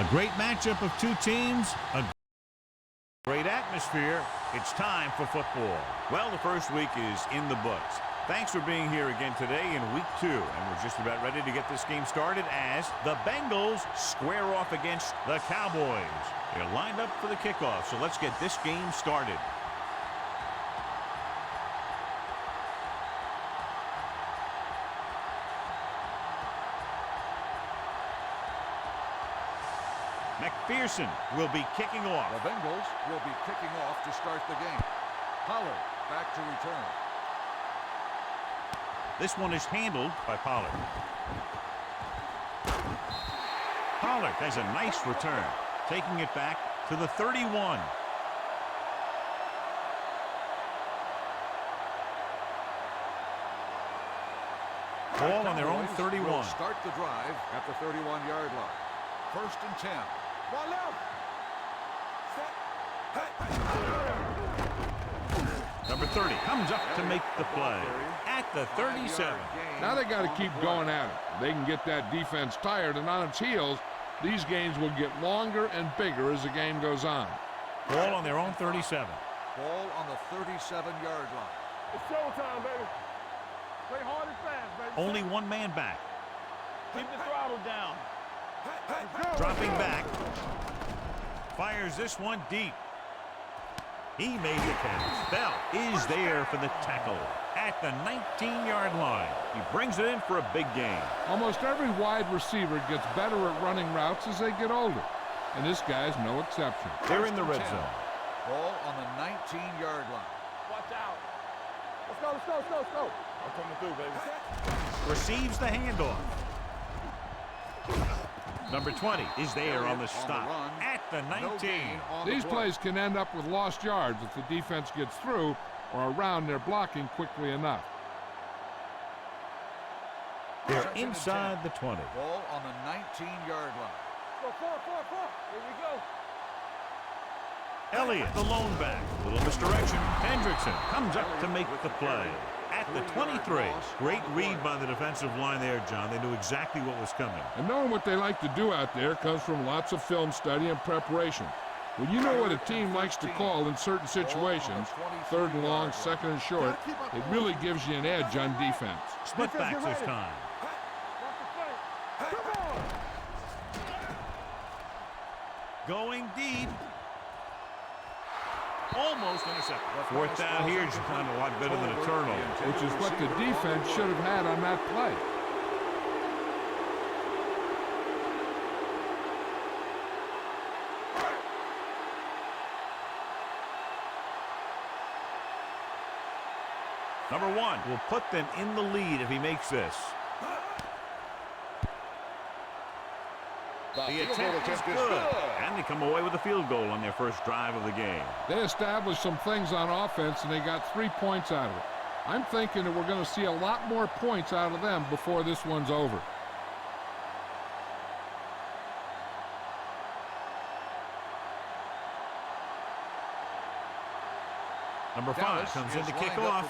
A great matchup of two teams. A great atmosphere. It's time for football. Well, the first week is in the books. Thanks for being here again today in week 2. And we're just about ready to get this game started as the Bengals square off against the Cowboys. They're lined up for the kickoff, so let's get this game started. McPherson will be kicking off. The Bengals will be kicking off to start the game. Pollard back to return. This one is handled by Pollard. Pollard has a nice return, taking it back to the 31. Ball on their own 31. Will start the drive at the 31-yard line. 1st and 10. Ball left. Number 30 comes up to make the play at the 37. Now they got to keep going at it. They can get that defense tired and on its heels. These games will get longer and bigger as the game goes on. Ball on their own 37. Ball on the 37-yard line. It's showtime, baby. Play hard and fast, baby. Only one man back. Keep the throttle down. Dropping back. Fires this one deep. He made the catch. Bell is there for the tackle at the 19-yard line. He brings it in for a big gain. Almost every wide receiver gets better at running routes as they get older, and this guy's no exception. They're in the red zone. Ball on the 19-yard line. Watch out. Let's go, let's go, let's go, let's go. I'm coming through, baby. Receives the handoff. Number 20 is there on the stop at the 19. These plays can end up with lost yards if the defense gets through or around their blocking quickly enough. They're inside the 20. Ball on the 19-yard line. Go, 4. Here we go. Elliott, the lone back. Little misdirection. Hendrickson comes up to make the play at the 23. Great read by the defensive line there, John. They knew exactly what was coming. And knowing what they like to do out there comes from lots of film study and preparation. When you know what a team likes to call in certain situations, 3rd and long, 2nd and short, it really gives you an edge on defense. Split backs this time. Going deep. Almost intercepted. 4th down here is kind of a lot better than a turnover. Which is what the defense should have had on that play. Number 1 will put them in the lead if he makes this. The attempt is good, and they come away with a field goal on their first drive of the game. They established some things on offense, and they got 3 points out of it. I'm thinking that we're going to see a lot more points out of them before this one's over. Number 5 comes in to kick off.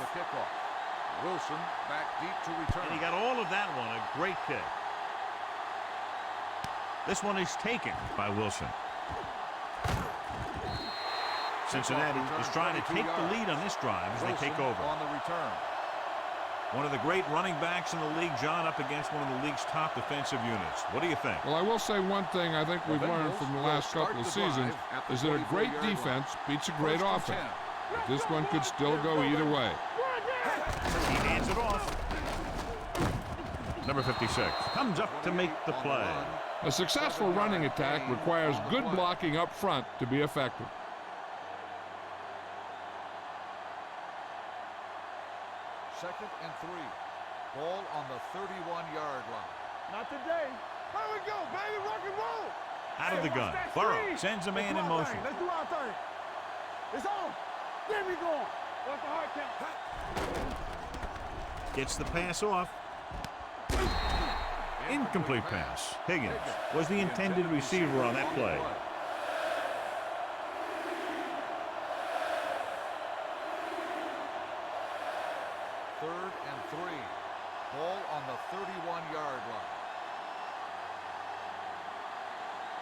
Wilson back deep to return. And he got all of that one. A great kick. This one is taken by Wilson. Cincinnati is trying to take the lead on this drive as they take over. On the return. One of the great running backs in the league, John, up against one of the league's top defensive units. What do you think? Well, I will say one thing I think we've learned from the last couple of seasons is that a great defense beats a great offense. This one could still go either way. He hands it off. Number 56 comes up to make the play. A successful running attack requires good blocking up front to be effective. Second and 3. Ball on the 31-yard line. Not today. Here we go, baby. Rock and roll. Out of the gun. Burrow sends a man in motion. Let's do our thing. It's on. There we go. What's the hard count? Gets the pass off. Incomplete pass. Higgins was the intended receiver on that play. 3rd and 3. Ball on the 31-yard line.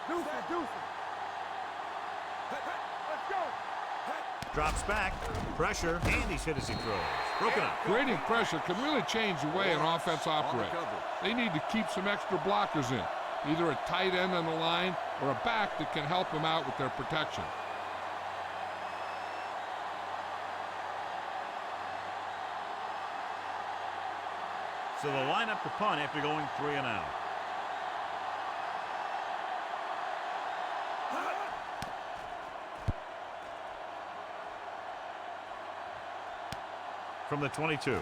Deuce it, deuce it. Let's go. Drops back. Pressure. And he's hit as he throws. Broken up. Creating pressure can really change the way an offense operates. They need to keep some extra blockers in, either a tight end on the line or a back that can help them out with their protection. So they'll line up to punt after going 3 and out. From the 22.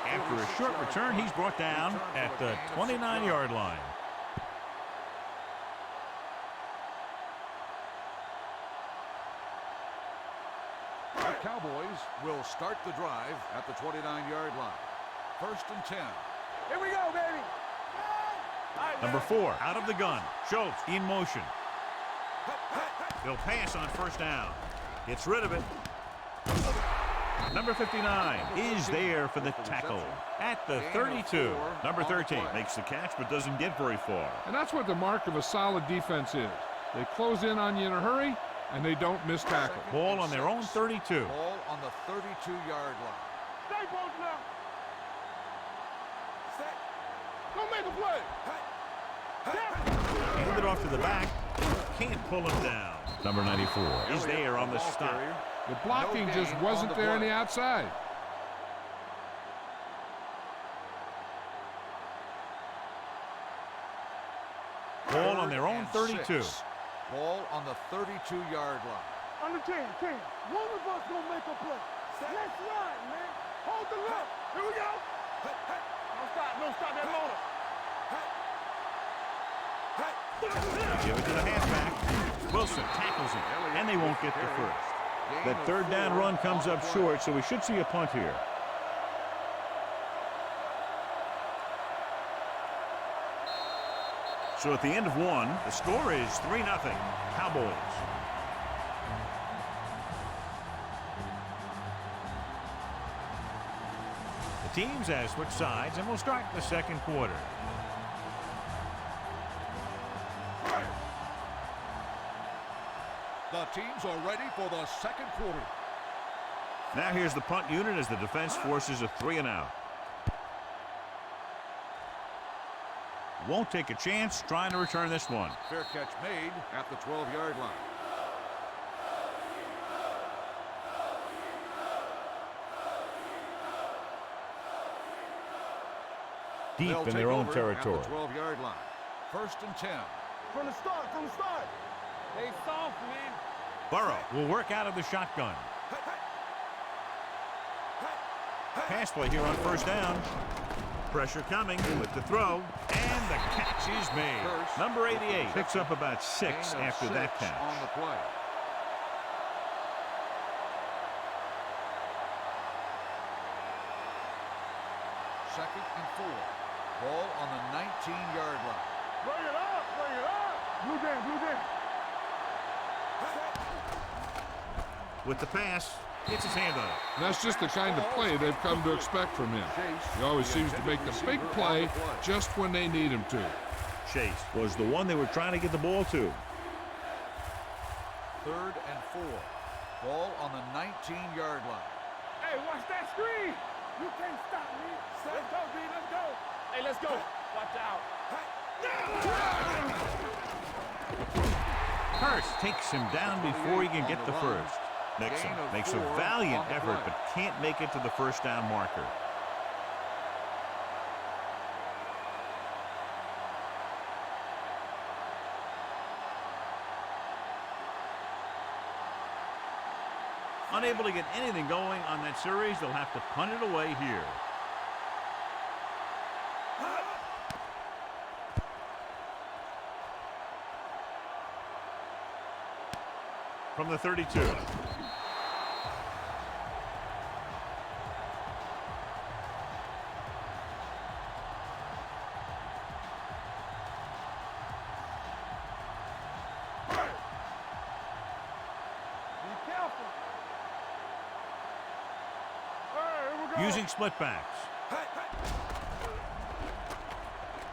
After a short return, he's brought down at the 29-yard line. The Cowboys will start the drive at the 29-yard line. 1st and 10. Here we go, baby. Number 4, out of the gun. Schultz in motion. He'll pass on 1st down. Gets rid of it. Number 59 is there for the tackle at the 32. Number 13 makes the catch but doesn't get very far. And that's what the mark of a solid defense is. They close in on you in a hurry, and they don't miss tackle. Ball on their own 32. Ball on the 32-yard line. Stay posted up. Don't make a play. Hand it off to the back. Can't pull him down. Number 94 is there on the stop. The blocking just wasn't there on the outside. Ball on their own 32. Ball on the 32-yard line. On the 10. One of us gonna make a play. Let's ride, man. Hold the left. Here we go. Don't stop that motor. Give it to the halfback. Wilson tackles him, and they won't get the first. That 3rd down run comes up short, so we should see a punt here. So at the end of 1, the score is 3-0, Cowboys. The teams have switched sides, and we'll start the 2nd quarter. The teams are ready for the 2nd quarter. Now here's the punt unit as the defense forces a 3 and out. Won't take a chance trying to return this one. Fair catch made at the 12-yard line. Deep in their own territory. At the 12-yard line. 1st and 10. From the start. They soft, man. Burrow will work out of the shotgun. Pass play here on 1st down. Pressure coming with the throw, and the catch is made. Number 88 picks up about 6 after that catch. On the play. Second and 4. Ball on the 19-yard line. Bring it up. Blue down. With the pass, gets his hand on it. And that's just the kind of play they've come to expect from him. He always seems to make the big play just when they need him to. Chase was the one they were trying to get the ball to. 3rd and 4. Ball on the 19-yard line. Hey, watch that screen. You can't stop me. Let's go, B. Let's go. Hey, let's go. Watch out. Hurst takes him down before he can get the first. Nixon makes a valiant effort but can't make it to the 1st down marker. Unable to get anything going on that series, they'll have to punt it away here. From the 32. Using split backs.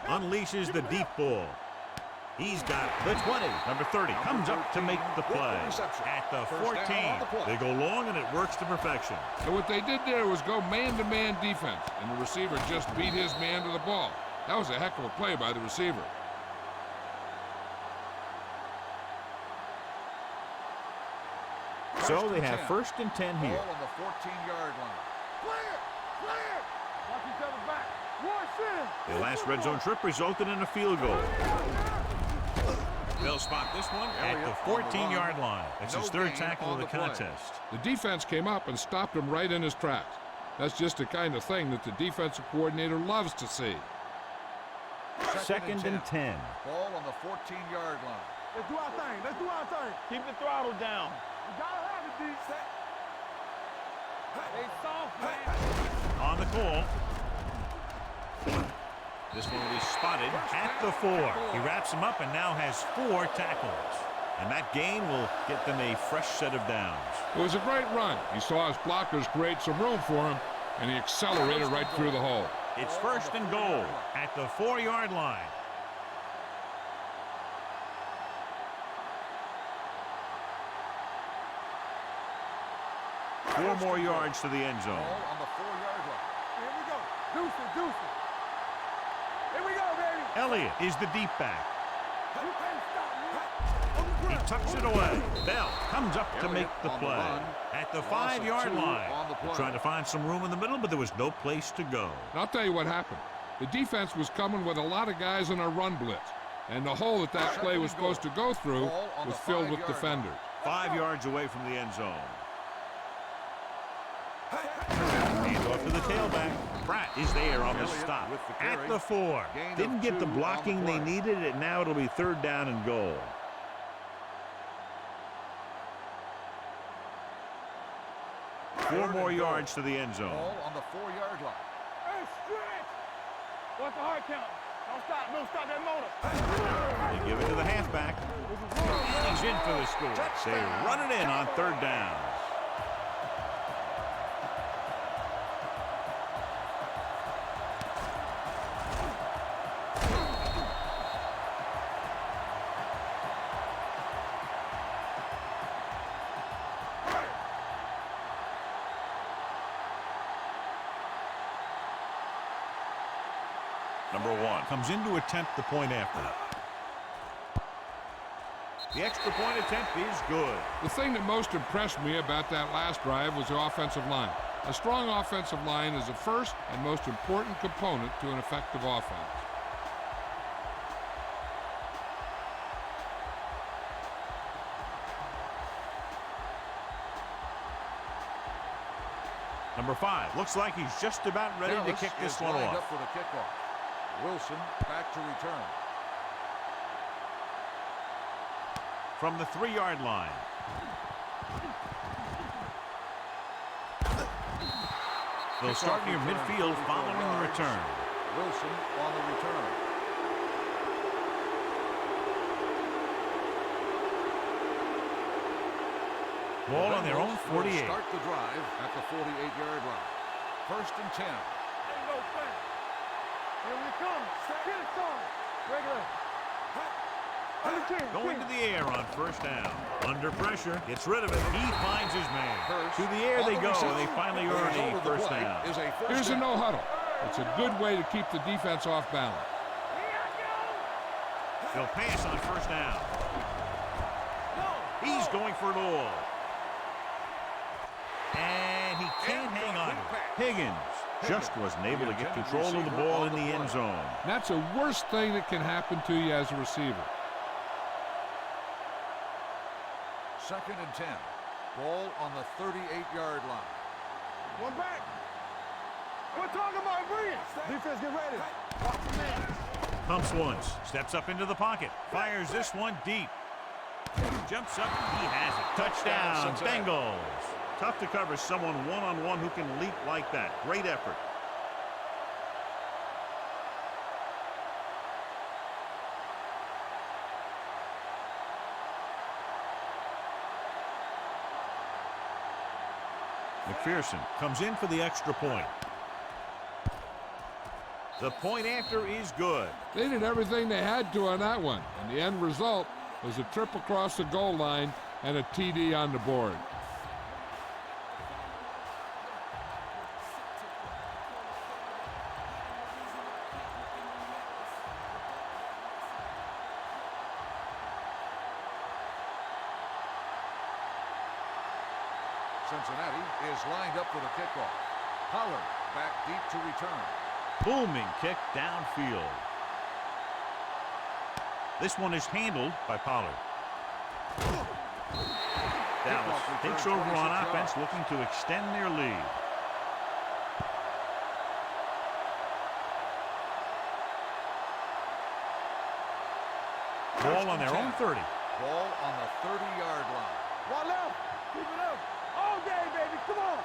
Unleashes the deep ball. He's got the 20. Number 30 comes up to make the play. At the 14, they go long, and it works to perfection. And what they did there was go man-to-man defense, and the receiver just beat his man to the ball. That was a heck of a play by the receiver. So they have 1st and 10 here. Ball on the 14-yard line. Clear! Clear! Watch each other back. Rush in! The last red zone trip resulted in a field goal. They'll spot this one at the 14-yard line. That's his 3rd tackle of the contest. The defense came up and stopped him right in his tracks. That's just the kind of thing that the defensive coordinator loves to see. 2nd and 10. Ball on the 14-yard line. Let's do our thing. Let's do our thing. Keep the throttle down. You gotta have it, D. Stay soft, man. On the call. This one will be spotted at the 4. He wraps him up and now has 4 tackles. And that gain will get them a fresh set of downs. It was a great run. He saw his blockers create some room for him, and he accelerated right through the hole. It's 1st and goal at the 4-yard line. Four more yards to the end zone. Ball on the 4-yard line. Here we go. Deuce it, deuce it. Here we go, baby. Elliott is the deep back. You can't stop me. On the He ground. tucks it away. Bell comes up to make the on the play. run. At the Loss of 5-yard 2 line. on the play. They're trying to find some room in the middle, but there was no place to go. And I'll tell you what happened. The defense was coming with a lot of guys in a run blitz, and the hole that play was supposed to go through was filled with defenders. 5 yards away from the end zone. Hand off to the tailback. Pratt is there on the stop. At the 4. Didn't get the blocking they needed, and now it'll be 3rd down and goal. Four more yards to the end zone. Ball on the 4-yard line. Hey, stretch. What's the hard count? Don't stop that motor. They give it to the halfback. And he's in for the score. They run it in on 3rd down. Number 1 comes in to attempt the point after. The extra point attempt is good. The thing that most impressed me about that last drive was the offensive line. A strong offensive line is the first and most important component to an effective offense. Number 5 looks like he's just about ready to kick this one lined off. up for the kickoff. Wilson back to return. From the 3-yard line. They'll start near midfield following the return. Wilson on the return. Ball on their own 48. Start the drive at the 48-yard line. 1st and 10. There you go, Frank. Here we come. Get it started. Regular. Going to the air on 1st down. Under pressure. Gets rid of it. He finds his man. To the air they go, and they finally earn a 1st down. Here's a no huddle. It's a good way to keep the defense off balance. They'll pass on 1st down. He's going for it all. And he can't hang on. Higgins just wasn't able to get control of the ball in the end zone. That's the worst thing that can happen to you as a receiver. 2nd and 10. Ball on the 38-yard line. One back. We're talking about brilliant. Defense, get ready. Watch the man. Pumps once. Steps up into the pocket. Fires this one deep. Jumps up. He has it. Touchdown, Bengals. Tough to cover someone one-on-one who can leap like that. Great effort. McPherson comes in for the extra point. The point after is good. They did everything they had to on that one, and the end result was a trip across the goal line and a TD on the board. Cincinnati is lined up for the kickoff. Pollard back deep to return. Booming kick downfield. This one is handled by Pollard. Dallas takes over on offense, looking to extend their lead. Ball on their own 30. Ball on the 30-yard line. One left. Keep it up. All day, baby. Come on.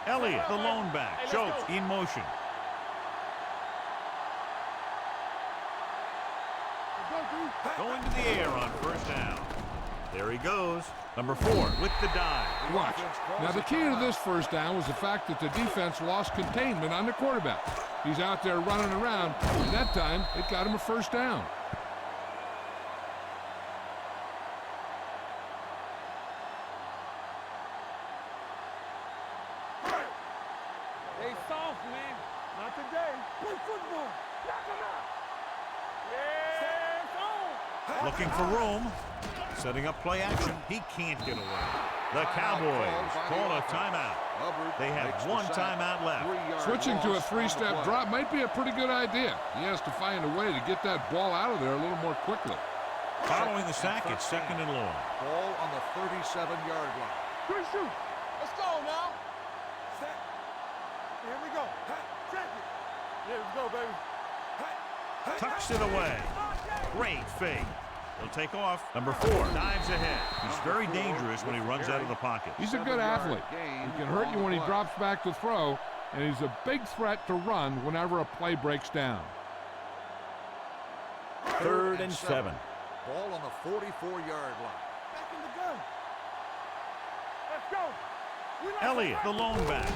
Elliott, the lone back. Hey, Schultz in motion. Going to the air on first down. There he goes. Number 4 with the dive. Watch. Now, the key to this first down was the fact that the defense lost containment on the quarterback. He's out there running around, and that time it got him a first down. They soft, man. Not today. Play football. Knock him out. Yeah, it's on. Looking for room. Setting up play action. He can't get away. The Cowboys call a timeout. They have one timeout left. Switching to a three-step drop might be a pretty good idea. He has to find a way to get that ball out of there a little more quickly. Following the sack, it's 2nd and long. Ball on the 37-yard line. Good shoot. Let's go now. Set. Here we go. Check it. Yeah, let's go, baby. Tucks it away. Great fake. He'll take off. Number 4 dives ahead. He's very dangerous when he runs out of the pocket. He's a good athlete. He can hurt you when he drops back to throw, and he's a big threat to run whenever a play breaks down. 3rd and 7. Ball on the 44-yard line. Back in the gun. Let's go. Elliott, the lone back.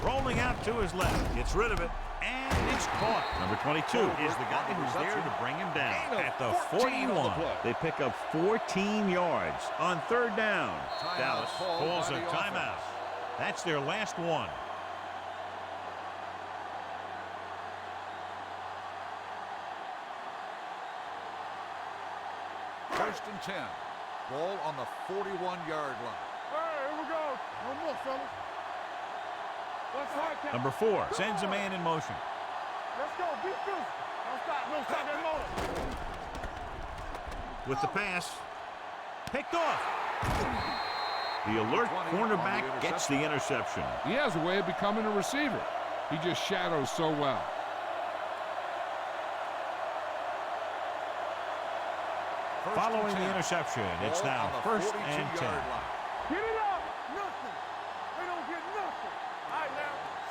Rolling out to his left. Gets rid of it. And it's caught. Number 22 is the guy who's there to bring him down. At the 41, they pick up 14 yards on 3rd down. Dallas calls a timeout. That's their last one. First and 10. Ball on the 41-yard line. All right, here we go. No more, fellas. Let's hard count. Number 4 sends a man in motion. Let's go. Be physical. Don't stop that motor. With the pass. Picked off. The alert cornerback gets the interception. He has a way of becoming a receiver. He just shadows so well. Following the interception, it's now 1st and 10. Get it up. Nothing. They don't get nothing. All right,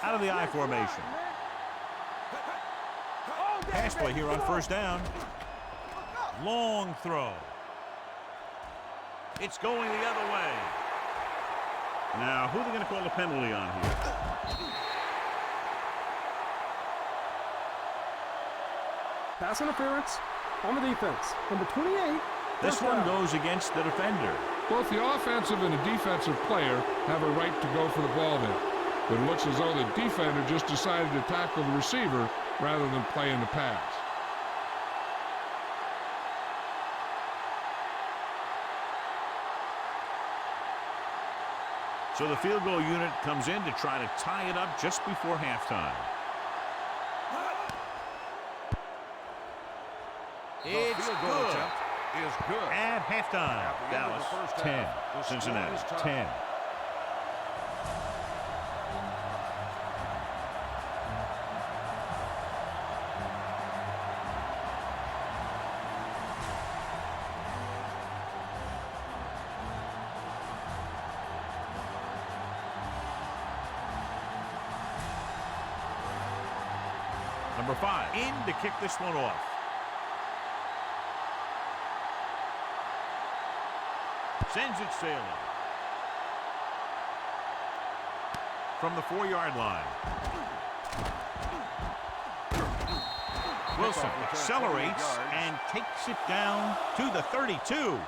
now. Out of the I formation. Pass play here on 1st down. Long throw. It's going the other way. Now, who are they going to call a penalty on here? Pass interference on the defense. Number 28. This one goes against the defender. Both the offensive and the defensive player have a right to go for the ball there. But it looks as though the defender just decided to tackle the receiver rather than play in the pass. So the field goal unit comes in to try to tie it up just before halftime. It's good. Is good. At halftime, Dallas 10, Cincinnati 10. Number 5 in to kick this one off. Sends it sailing. From the 4-yard line. Wilson accelerates and takes it down to the 32.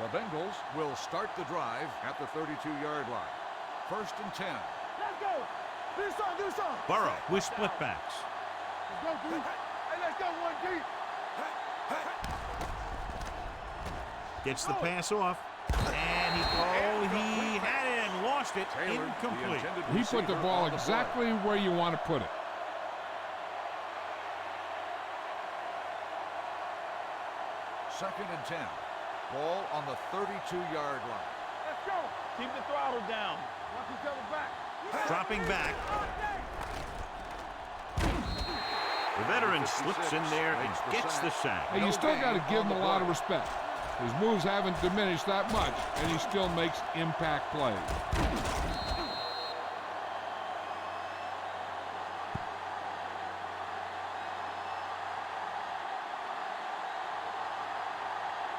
The Bengals will start the drive at the 32-yard line. 1st and 10. Let's go. Do something. Burrow with split backs. Let's go, D. Hey, let's go, 1D. Gets the pass off. And he had it and lost it. Incomplete. He put the ball exactly where you want to put it. Second and 10. Ball on the 32-yard line. Let's go. Keep the throttle down. Watch each other back. Dropping back. The veteran slips in there and gets the sack. Hey, you still got to give him a lot of respect. His moves haven't diminished that much, and he still makes impact plays.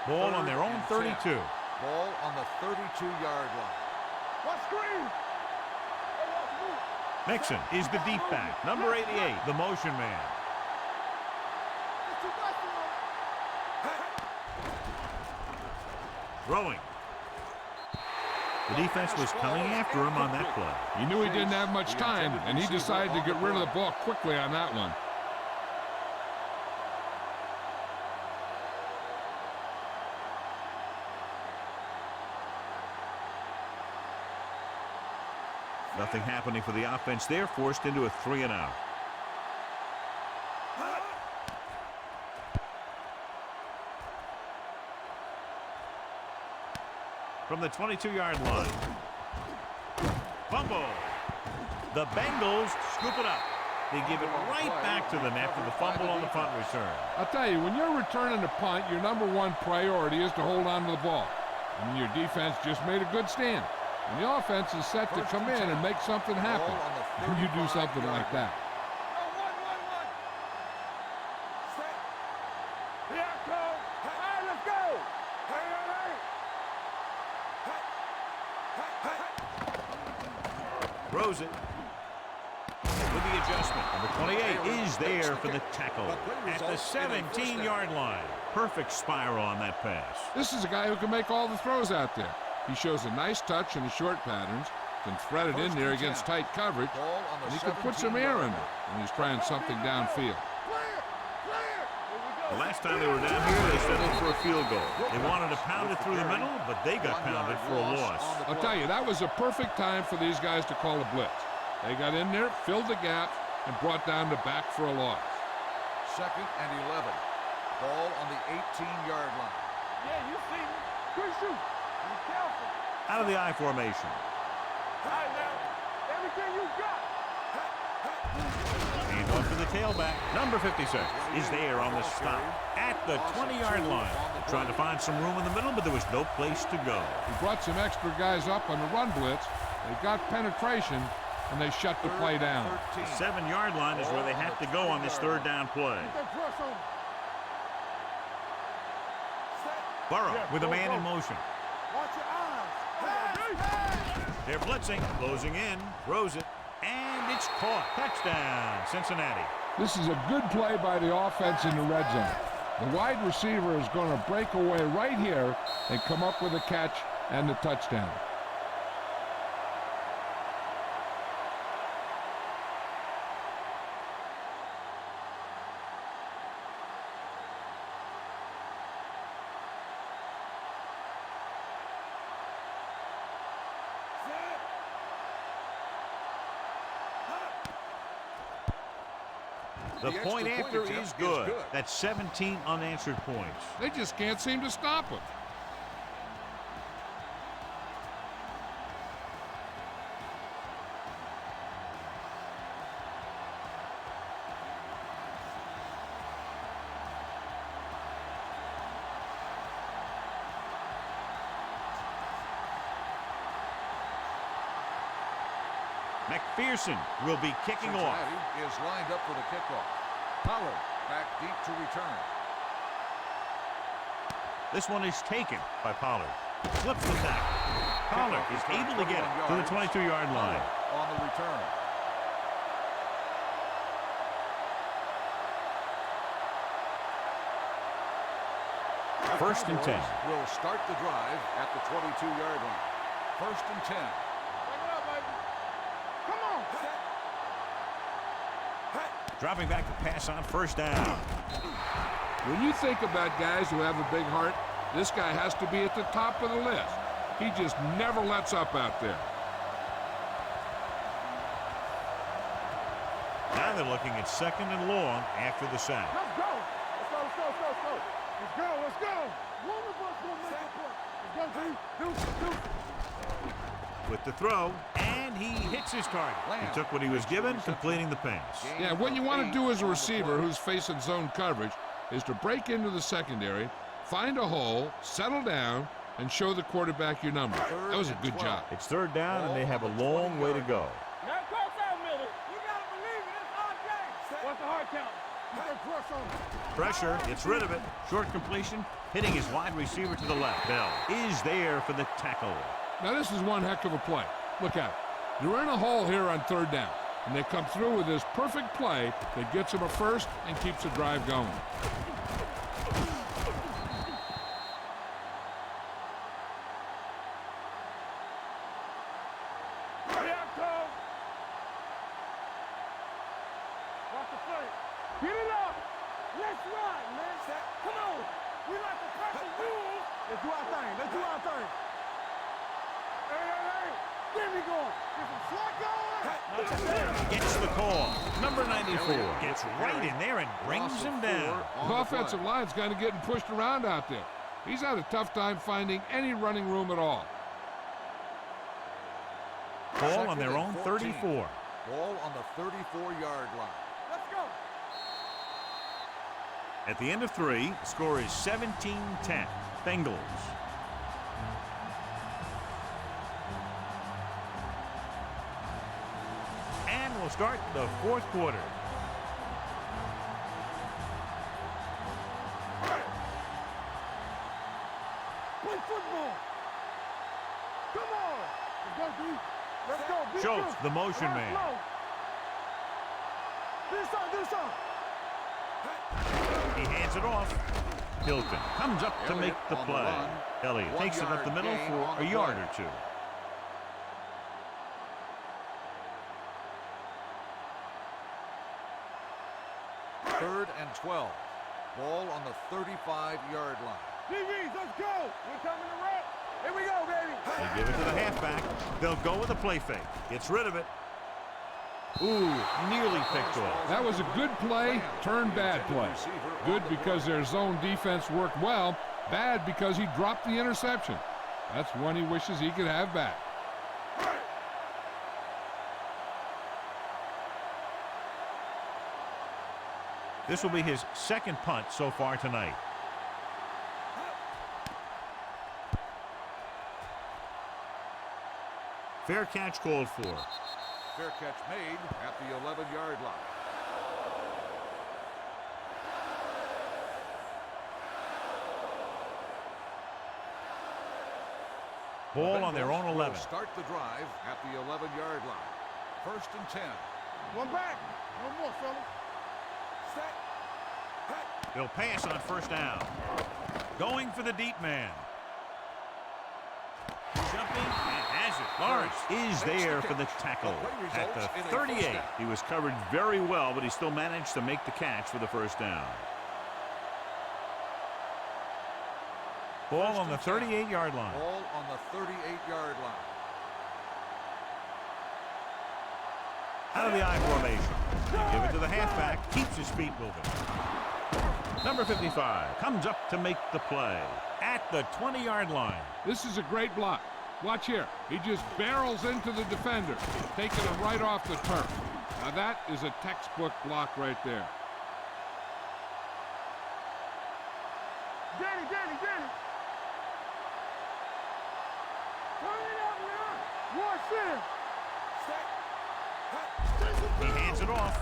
Ball on their own 32. Ball on the 32-yard line. What screen? Mixon is the deep back. Number 88, the motion man. Throwing. The defense was coming after him on that play. He knew he didn't have much time, and he decided to get rid of the ball quickly on that one. Nothing happening for the offense there, forced into a 3-and-out. From the 22-yard line. Fumble. The Bengals scoop it up. They give it right back to them after the fumble on the punt return. I'll tell you, when you're returning a punt, your number one priority is to hold on to the ball. And your defense just made a good stand. And the offense is set to come in and make something happen. And you do something like that. Here I come. All right, let's go. Throws it. With the adjustment. Number 28 is there for the tackle at the 17-yard line. Perfect spiral on that pass. This is a guy who can make all the throws out there. He shows a nice touch in the short patterns, can thread it in there against tight coverage, and he can put some air in it when he's trying something downfield. The last time they were down here, they settled for a field goal. They wanted to pound it through the middle, but they got pounded for a loss. I'll tell you, that was a perfect time for these guys to call a blitz. They got in there, filled the gap, and brought down the back for a loss. 2nd and 11. Ball on the 18-yard line. Yeah, you see me. Good shoot. Be careful. Out of the I formation. All right, now. Everything you got. And off to the tailback. Number 56 is there on the stop at the 20-yard line. Trying to find some room in the middle, but there was no place to go. He brought some extra guys up on the run blitz. They got penetration, and they shut the play down. The 7-yard line is where they have to go on this 3rd down play. Burrow with a man in motion. Watch your eyes. They're blitzing, closing in, throws it, and it's caught. Touchdown, Cincinnati. This is a good play by the offense in the red zone. The wide receiver is going to break away right here and come up with a catch and the touchdown. The point after is good. That's 17 unanswered points. They just can't seem to stop him. McPherson will be kicking off. Cincinnati is lined up for the kickoff. Pollard back deep to return. This one is taken by Pollard. Flips the tackle. Pollard is able to get it to the 22-yard line. On the return. First and 10. Will start the drive at the 22-yard line. First and 10. Bring it up, baby. Come on. Dropping back to pass on first down. When you think about guys who have a big heart, this guy has to be at the top of the list. He just never lets up out there. Now they're looking at second and long after the sack. Let's go. Let's go, let's go, let's go, let's go. Let's go, let's go. One of us gonna make a play. Let's go, Deuce. With the throw, and he hits his target. He took what he was given, completing the pass. Yeah, what you want to do as a receiver who's facing zone coverage is to break into the secondary, find a hole, settle down, and show the quarterback your number. That was a good job. It's third down, and they have a long way to go. Now cross out, Miller. You gotta believe it. It's our game. What's the hard count? Put that crush on him. Pressure, gets rid of it. Short completion, hitting his wide receiver to the left. Bell is there for the tackle. Now this is one heck of a play. Look at it. They're in a hole here on third down, and they come through with this perfect play that gets them a first and keeps the drive going. Get it up. Let's ride, man. Come on. We like to press the rules. Let's do our thing. Let's do our thing. Hey. Get me going. Get some slack going. Gets the call. Number 94 gets right in there and brings him down. The offensive line's kind of getting pushed around out there. He's had a tough time finding any running room at all. Ball on their own 34. Ball on the 34-yard line. Let's go. At the end of 3, the score is 17-10. Bengals. And we'll start the fourth quarter. Play football. Come on. Let's go, D. Let's go. Be Schultz, good. the motion Run man. slow. Do something. He hands it off. Hilton comes up to make the on the play. run. Elliott 1 takes it up the yard middle gain for on a the yard play. or two. Third and 12. Ball on the 35-yard line. DBs, let's go. We're coming to wreck. Here we go, baby. They give it to the halfback. They'll go with a play fake. Gets rid of it. Ooh, nearly picked off. That was a good play, turned bad play. Good because their zone defense worked well, bad because he dropped the interception. That's one he wishes he could have back. This will be his second punt so far tonight. Fair catch called for. Fair catch made at the 11-yard line. Ball on their own Bengals 11. will start the drive at the 11-yard line. First and 10. One back. No more, fellas. Set. They'll pass on first down. Going for the deep man. Jumping and has it. Lawrence is there for the tackle at the 38. He was covered very well, but he still managed to make the catch for the first down. Ball on the 38-yard line. Ball on the 38-yard line. Out of the I formation. They give it to the halfback. Keeps his feet moving. Number 55 comes up to make the play at the 20-yard line. This is a great block. Watch here. He just barrels into the defender, taking him right off the turf. Now that is a textbook block right there. Danny. Turn it up now. Watch this. He hands it off.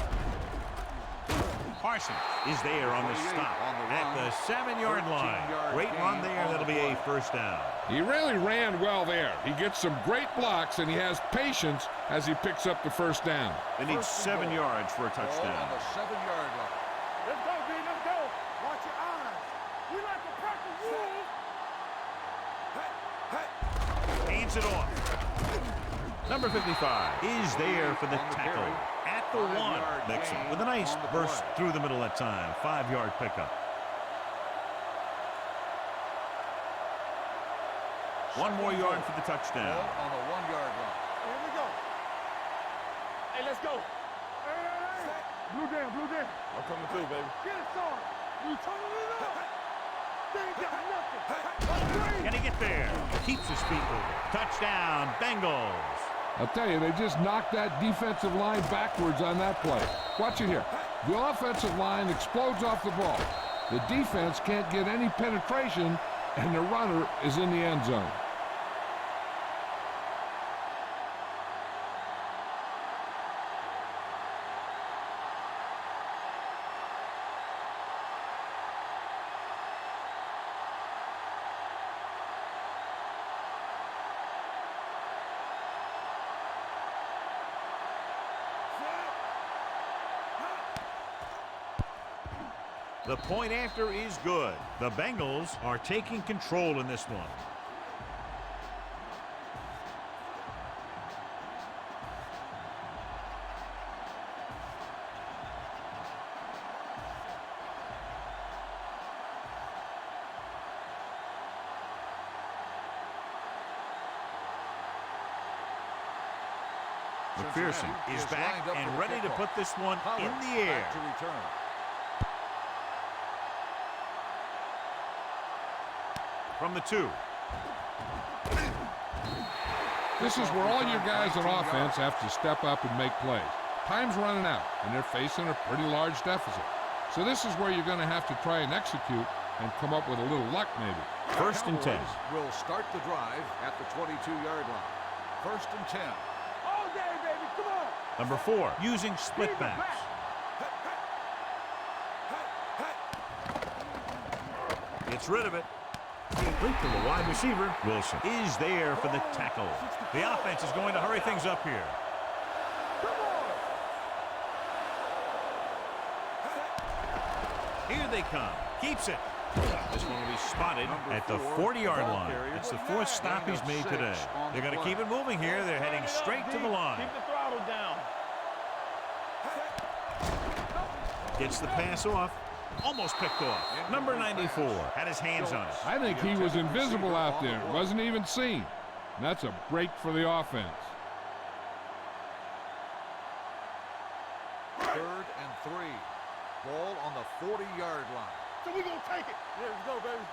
Parsons is there on the stop at the 7-yard line. Great run there. That'll be a first down. He really ran well there. He gets some great blocks, and he has patience as he picks up the first down. They need 7 yards for a touchdown. On the 7-yard line. Let's go, B. Let's go. Watch your eyes. We like to practice rules. Hands it off. Number 55 is there for the tackle at the 1. Mixon with a nice burst through the middle that time. 5-yard pickup. 1 more yard for the touchdown. On the 1-yard line. Here we go. Hey, let's go. Hey. Blue down, blue down. I'm coming through, baby. Get it, son. You turning it up. They ain't got nothing. Can he get there? Keeps his feet moving. Touchdown, Bengals. I'll tell you, they just knocked that defensive line backwards on that play. Watch it here. The offensive line explodes off the ball. The defense can't get any penetration, and the runner is in the end zone. The point after is good. The Bengals are taking control in this one. McPherson is back and ready to put this one in the air. To return. From the 2. This is where all your guys on offense have to step up and make plays. Time's running out, and they're facing a pretty large deficit. So this is where you're going to have to try and execute and come up with a little luck, maybe. First and 10. Will start the drive at the 22-yard line. First and 10. All day, baby. Come on. Number 4, using split backs. Gets rid of it. Complete to the wide receiver. Wilson is there for the tackle. The offense is going to hurry things up here. Here they come. Keeps it. This one will be spotted at the 40-yard line. It's the 4th stop he's made today. They're going to keep it moving here. They're heading straight to the line. Keep the throttle down. Gets the pass off. Almost picked off. Number 94 had his hands on it. I think he was invisible out there. Wasn't even seen. And that's a break for the offense. 3rd and 3. Ball on the 40-yard line. So we gonna take it. Yeah, let's go, baby.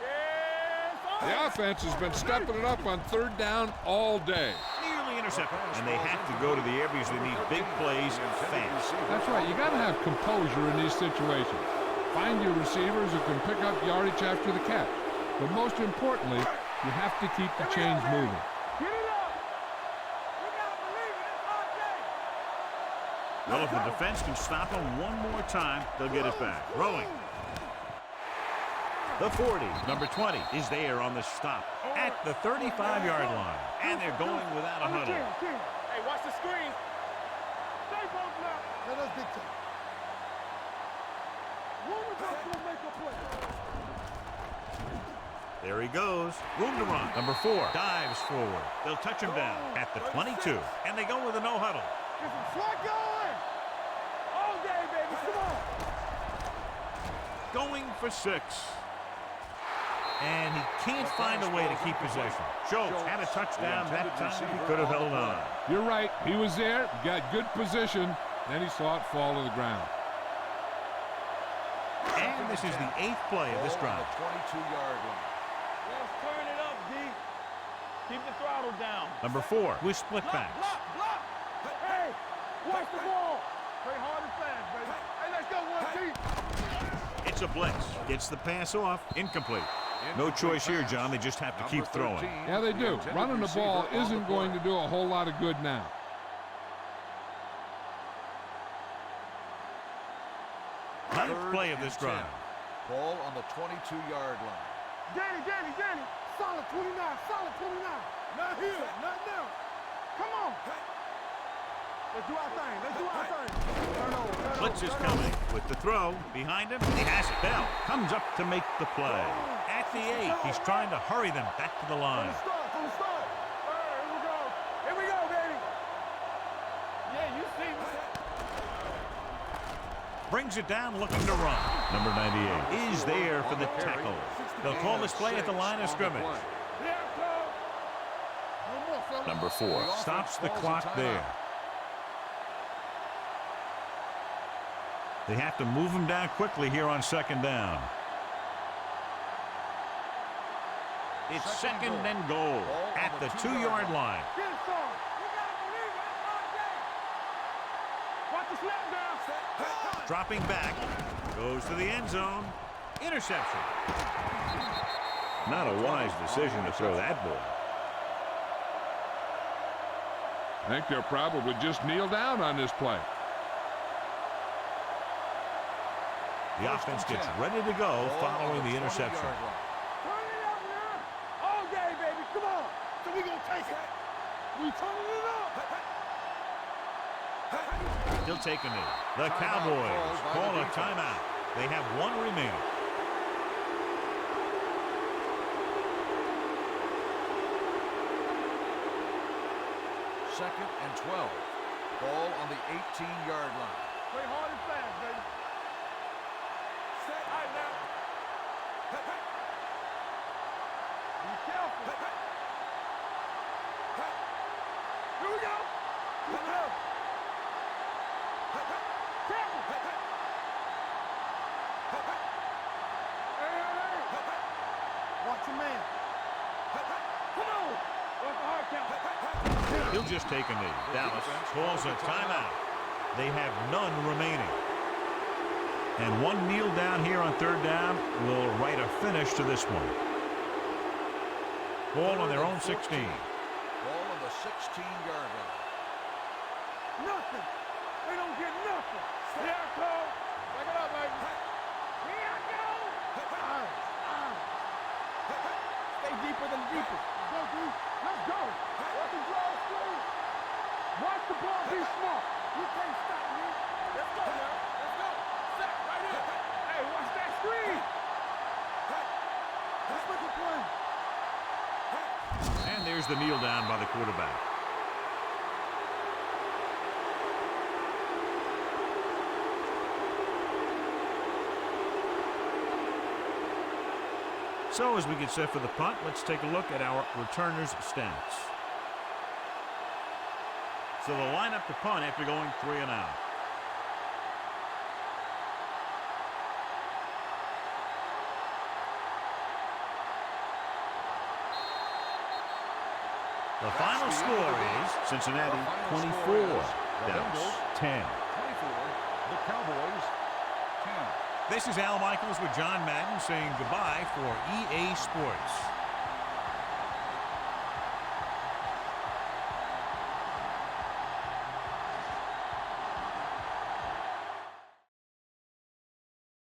Yes, The offense has been stepping it up on 3rd down all day. Nearly intercepted. And they have to go to the air because they need big plays fast. That's right. You got to have composure in these situations. Find your receivers who can pick up yardage after the catch. But most importantly, you have to keep the chains moving. Get it up. We gotta believe it. It's our day. Well, if the defense can stop them one more time, they'll get it back. Rolling. The 40, number 20, is there on the stop at the 35-yard line. And they're going without a huddle. Hey, watch the screen. Stay both now. Let us dictate. One of us will make a play. There he goes. Room to run. Number 4 dives forward. They'll touch him down at the 22. And they go with a no huddle. Get some slack going. All day, baby. Come on. Going for 6. And he can't find a way to keep possession. Schultz had a touchdown that time. He could have held on. You're right. He was there, got good position, then he saw it fall to the ground. And this is the 8th play of this drive. 22-yard line. Let's turn it up, D. Keep the throttle down. Number 4 with split backs. Block. Hey, watch the ball. Play hard and fast, baby. Hey, let's go, 1-2. It's a blitz. Gets the pass off. Incomplete. No choice here, John. They just have to keep throwing. Yeah, they do. Running the ball isn't going to do a whole lot of good now. Ninth play of this drive. Ball on the 22-yard line. Danny. Solid 29. Not here. Not now. Come on. Let's do our thing. Turnover. Blitz is coming with the throw. Behind him, he has it. Bell comes up to make the play. At the 8, he's trying to hurry them back to the line. From the start. Here we go, baby. Yeah, you see me. Brings it down looking to run. Number 98 is there for the tackle. They'll call this play at the line of scrimmage. Number 4 stops the clock there. They have to move him down quickly here on second down. It's second and goal at the 2-yard line. Get it, son. You gotta believe it. That's all day. Watch the snap down. Dropping back. Goes to the end zone. Interception. Not a wise decision to throw that ball. I think they'll probably just kneel down on this play. The offense gets ready to go following the interception. Turn it up now. All day, baby. Come on. So we gonna take it. We turning it up. He'll take a knee. The Cowboys call a timeout. They have 1 remaining. Second and 12. Ball on the 18-yard line. Play hard and fast, baby. Set right now. Be careful. Here we go. Keep it up. Careful. Hey. Watch your man. Come on. What's the hard count? He'll just take a knee. Dallas calls a timeout. They have none remaining. And 1 kneel down here on third down will write a finish to this one. Ball on their own 16. Ball on the 16-yard line. Nothing. They don't get nothing. Here I come. Back it up, baby. Here I go. Stay deeper than deepest. Go, dude. Let's go. Let the draw through. Watch the ball be smart. You can't stop me. Let's go now. Let's go. Set right here. Hey, watch that screen. Let's make a play. And there's the kneel down by the quarterback. So as we get set for the punt, let's take a look at our returners' stats. So they'll line up to punt after going 3 and out. The final score is Cincinnati 24, Dallas 10. 24, the Cowboys 10. This is Al Michaels with John Madden saying goodbye for EA Sports.